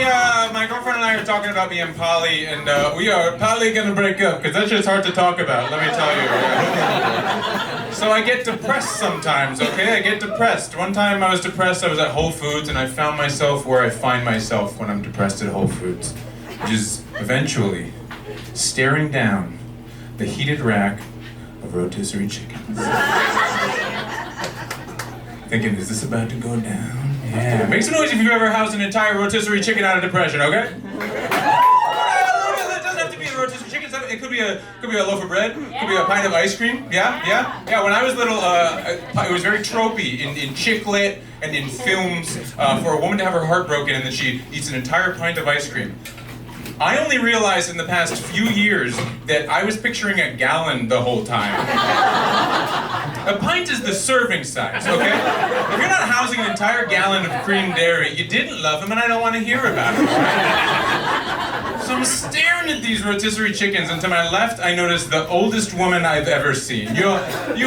my girlfriend and I are talking about being poly, and we are probably gonna break up, because that's just hard to talk about, let me tell you. So I get depressed sometimes, okay? I get depressed. One time I was depressed, I was at Whole Foods, and I found myself where I find myself when I'm depressed at Whole Foods, which is eventually staring down the heated rack of rotisserie chickens. Thinking, is this about to go down? Yeah. Make some noise if you've ever housed an entire rotisserie chicken out of depression, okay? It doesn't have to be a rotisserie chicken. It could be a loaf of bread. It could be a pint of ice cream. Yeah. When I was little, it was very tropey in chick lit and in films for a woman to have her heart broken and then she eats an entire pint of ice cream. I only realized in the past few years that I was picturing a gallon the whole time. A pint is the serving size, okay? If you're not housing an entire gallon of cream dairy, you didn't love him and I don't want to hear about it, right? So I'm staring at these rotisserie chickens, and to my left I notice the oldest woman I've ever seen. You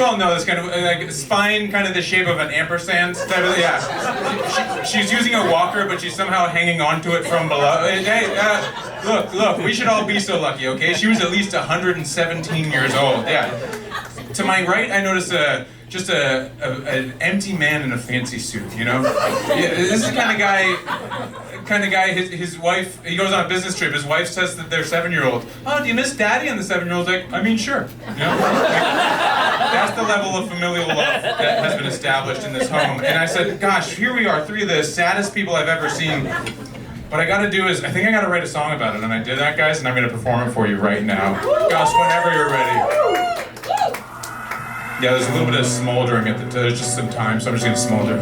all know this kind of, like, spine kind of the shape of an ampersand type of, yeah. She's using a walker, but she's somehow hanging onto it from below. Hey, look, we should all be so lucky, okay? She was at least 117 years old, yeah. To my right, I noticed just an empty man in a fancy suit, you know? Yeah, this is the kind of guy, his wife, he goes on a business trip, his wife says that their 7-year-old, oh, do you miss daddy? And the 7-year-old's like, I mean, sure, you know? That's the level of familial love that has been established in this home. And I said, gosh, here we are, 3 of the saddest people I've ever seen. What I gotta do is, I think I gotta write a song about it, and I did that, guys, and I'm gonna perform it for you right now. Gosh, whenever you're ready. Yeah, there's a little bit of smoldering there's just some time, so I'm just gonna smolder.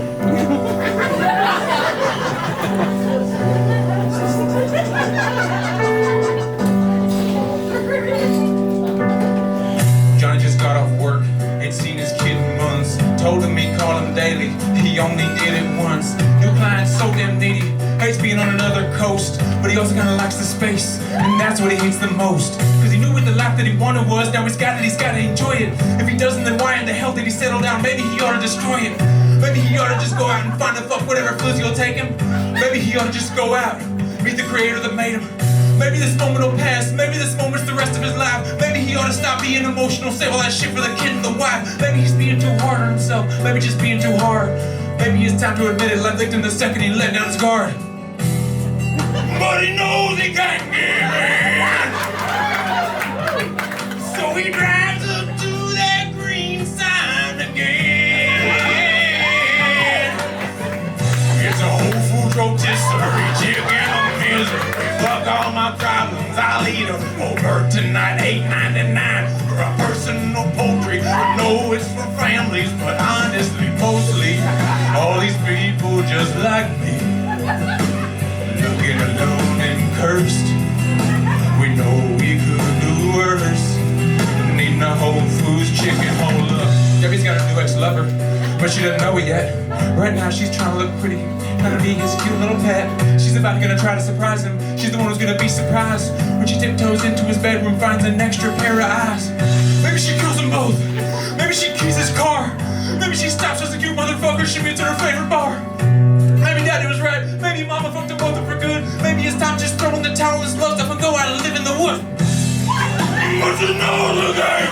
Johnny just got off work, ain't seen his kid in months. Told him he'd call him daily, he only did it once. New client so damn needy, hates being on another coast, but he also kinda likes the space, and that's what he hates the most. Cause he knew what the life that he wanted was, now he's got it, he's gotta enjoy it. If he doesn't, then why in the hell did he settle down? Maybe he ought to destroy it. Maybe he ought to just go out and find a fuck whatever floozy will take him. Maybe he ought to just go out, meet the creator that made him. Maybe this moment will pass, maybe this moment's the rest of his life. Maybe he ought to stop being emotional, save all that shit for the kid and the wife. Maybe he's being too hard on himself, maybe just being too hard. Maybe it's time to admit it, left victim the second he let down his guard. But he knows he can't give in. So he drives up to that green sign again. It's a Whole Foods rotisserie chicken of misery. Fuck all my problems, I'll eat them over tonight. $8.99 for a personal poultry. I know it's for families, but honestly, mostly all these people just like me. Looking alone and cursed, we know we could do worse. Needing a Whole Foods chicken, hold up. Debbie's got a new ex-lover, but she doesn't know it yet. Right now she's trying to look pretty, trying to be his cute little pet. She's about gonna try to surprise him. She's the one who's gonna be surprised when she tiptoes into his bedroom, finds an extra pair of eyes. Maybe she kills them both. Maybe she keys his car. Maybe she stops as a cute motherfucker she meets at her favorite bar. Maybe daddy was right, maybe mama fucked them both up for good. Maybe it's time to just throw in the towel and slow stuff and go out and live in the woods. But you know the game,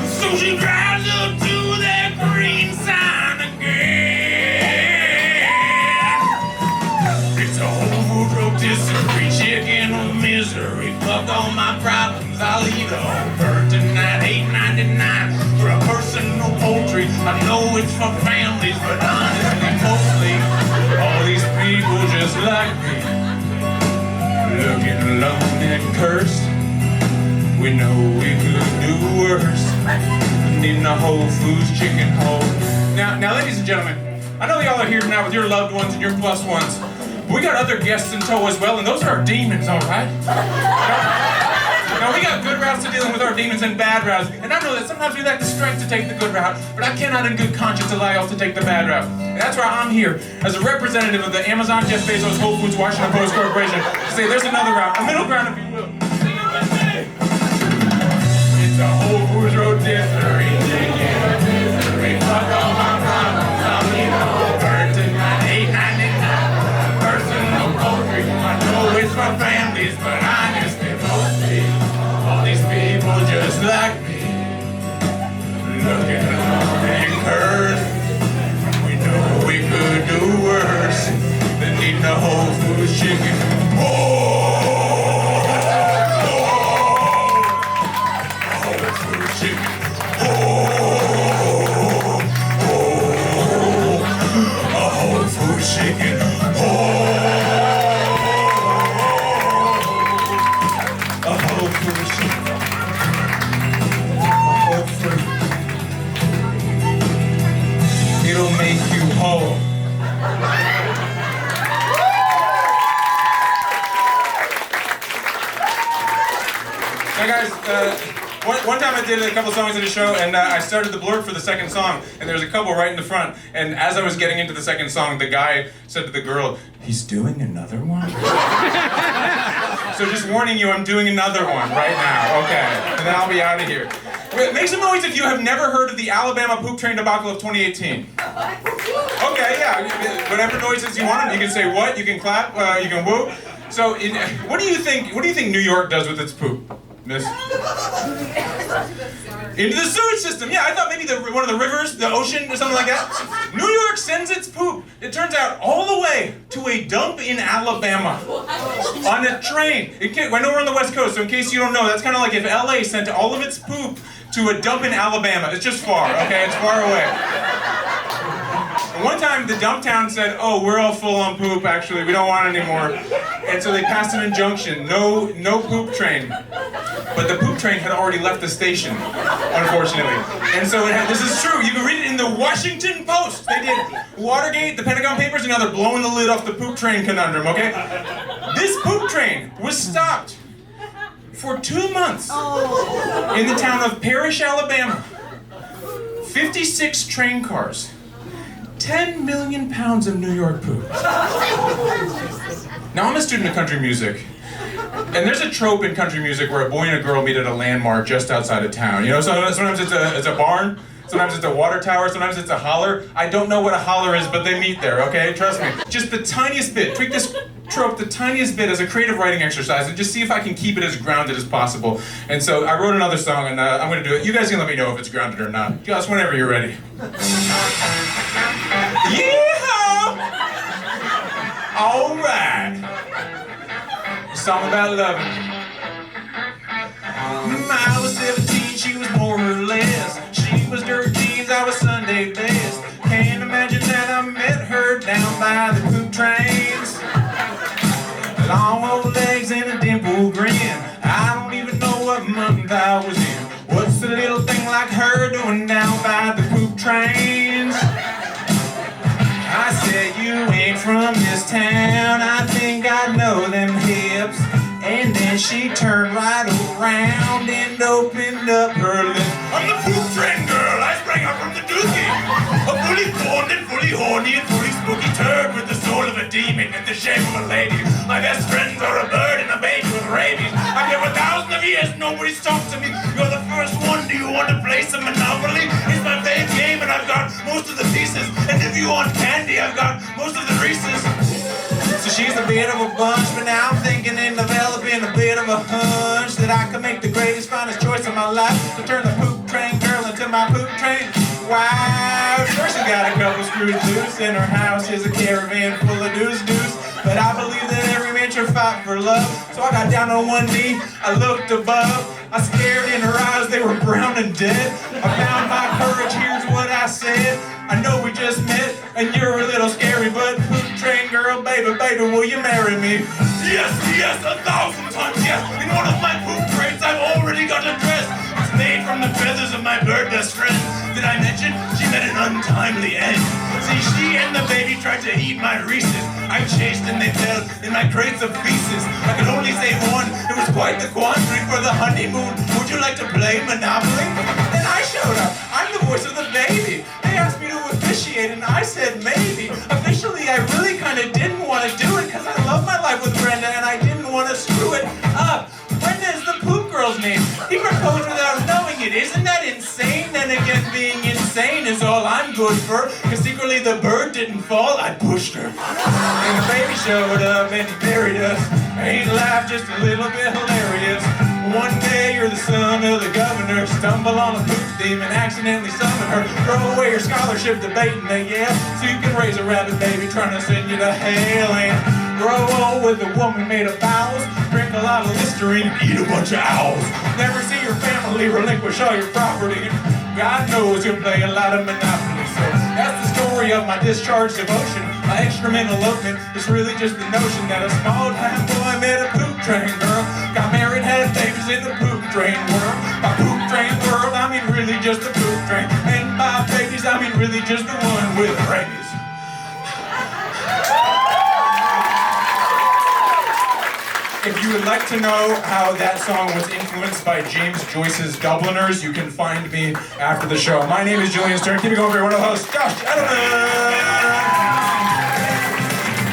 so she drives up to that green sign again. It's a Whole Foods rotisserie chicken of misery. Fuck all my problems, I'll eat a whole bird tonight. $8.99 for a personal poultry. I know it's for families, but honestly, mostly all these people just like me. Looking alone and cursed, we know we could do worse. Needing a Whole Foods chicken whole. Now, ladies and gentlemen, I know y'all are here tonight with your loved ones and your plus ones, but we got other guests in tow as well, and those are our demons, all right? Now, we got good routes to dealing with our demons and bad routes, and I know that sometimes we lack the strength to take the good route, but I cannot in good conscience allow y'all to take the bad route. And that's why I'm here, as a representative of the Amazon, Jeff Bezos, Whole Foods, Washington Post Corporation, to say there's another route, a middle ground if you will. It's a Whole Foods rotisserie chicken. Fuck all my problems, I'll eat a whole bird tonight. $8.99 it'll make you whole. Now guys, one time I did a couple songs at a show, and I started the blurb for the second song, and there's a couple right in the front, and as I was getting into the second song, the guy said to the girl, "He's doing another one?" So just warning you, I'm doing another one right now, okay, and then I'll be out of here. Make some noise if you have never heard of the Alabama poop train debacle of 2018. Okay, yeah, whatever noises you want. You can say what, you can clap, you can woo. So, what do you think New York does with its poop? Miss? Into the sewage system. Yeah, I thought maybe one of the rivers, the ocean, or something like that. New York sends its poop, it turns out, all the way to a dump in Alabama on a train. I know we're on the West Coast, so in case you don't know, that's kind of like if LA sent all of its poop to a dump in Alabama. It's just far, okay? It's far away. And one time, the dump town said, "Oh, we're all full on poop, actually. We don't want any more." And so they passed an injunction, no poop train. But the poop train had already left the station, unfortunately. And so this is true. You can read it in the Washington Post. They did Watergate, the Pentagon Papers, and now they're blowing the lid off the poop train conundrum, okay? This poop train was stopped for 2 months in the town of Parrish, Alabama. 56 train cars. 10 million pounds of New York poop. Now I'm a student of country music. And there's a trope in country music where a boy and a girl meet at a landmark just outside of town. You know, sometimes it's a barn, sometimes it's a water tower, sometimes it's a holler. I don't know what a holler is, but they meet there, okay? Trust me. Just the tiniest bit. Tweak this trope the tiniest bit as a creative writing exercise and just see if I can keep it as grounded as possible. And so I wrote another song, and I'm going to do it. You guys can let me know if it's grounded or not. Just whenever you're ready. Yeehaw! All right. Song about loving. I was 17, she was more or less. She was dirt jeans, I was Sunday best. Can't imagine that I met her down by the poop trains. Long old legs and a dimple grin. I don't even know what month I was in. What's a little thing like her doing down by the poop trains? I said, you ain't from this town, I think I know them hips. And then she turned right around and opened up her lips. I'm the poop train girl, I sprang up from the dookie. A fully formed and fully horny and fully spooky turd with the soul of a demon and the shape of a lady. My best friends are a bird and a baby with rabies. I've been for 1,000 of years, nobody's talked to me. You're the first one, do you want to play some Monopoly? It's my favorite game and I've got most of the pieces. And if you want candy, I've got most of the Reese's. So she's a bit of a bunch, but now I'm thinking and developing a bit of a hunch that I could make the greatest, finest choice of my life to turn the poop train girl into my poop train wife. Sure, she got a couple screws loose, and her house is a caravan full of deuce. But I believe that every man should fight for love. So I got down on one knee, I looked above. I stared in her eyes, they were brown and dead. I found my courage, here's what I said. I know we just met, and you're a little scary, but poop train girl, baby, will you marry me? Yes, 1,000 times yes. In one of my poop trains, I've already got a dress. It's made from the feathers of my bird best friend. Did I mention she met an untimely end? See, she and the baby tried to eat my Reese's. I chased and they fell in my crates of pieces. I could only say one, it was quite the quandary for the honeymoon. Would you like to play Monopoly? Then I showed up, I'm the voice of the baby. They asked me to officiate and I said maybe. Officially, I really kind of didn't want to do it because I love my life with Brenda and I didn't want to screw it up. Brenda is the poop girl's name. He proposed without knowing it. Isn't that insane? Then again, being insane is all I'm good for. Because secretly the bird didn't fall, I pushed her. And the baby showed up and he buried us. Ain't life just a little bit hilarious? One day you're the son of the governor, stumble on a poop demon, accidentally summon her, throw away your scholarship debating the Yale, so you can raise a rabbit baby trying to send you to hell, and grow old with a woman made of bowels, drink a lot of Listerine and eat a bunch of owls. Never see your family relinquish all your property, and God knows you'll play a lot of Monopoly. So that's the story of my discharged devotion. My excrement elopement is really just the notion that a small time boy met a poop train girl, got married, had babies in the poop train world. By poop train world, I mean really just the poop train. And by babies, I I mean really just the one with brains. If you would like to know how that song was influenced by James Joyce's Dubliners, you can find me after the show. My name is Julian Stern. Keep it going for one of the hosts, Josh Edelman.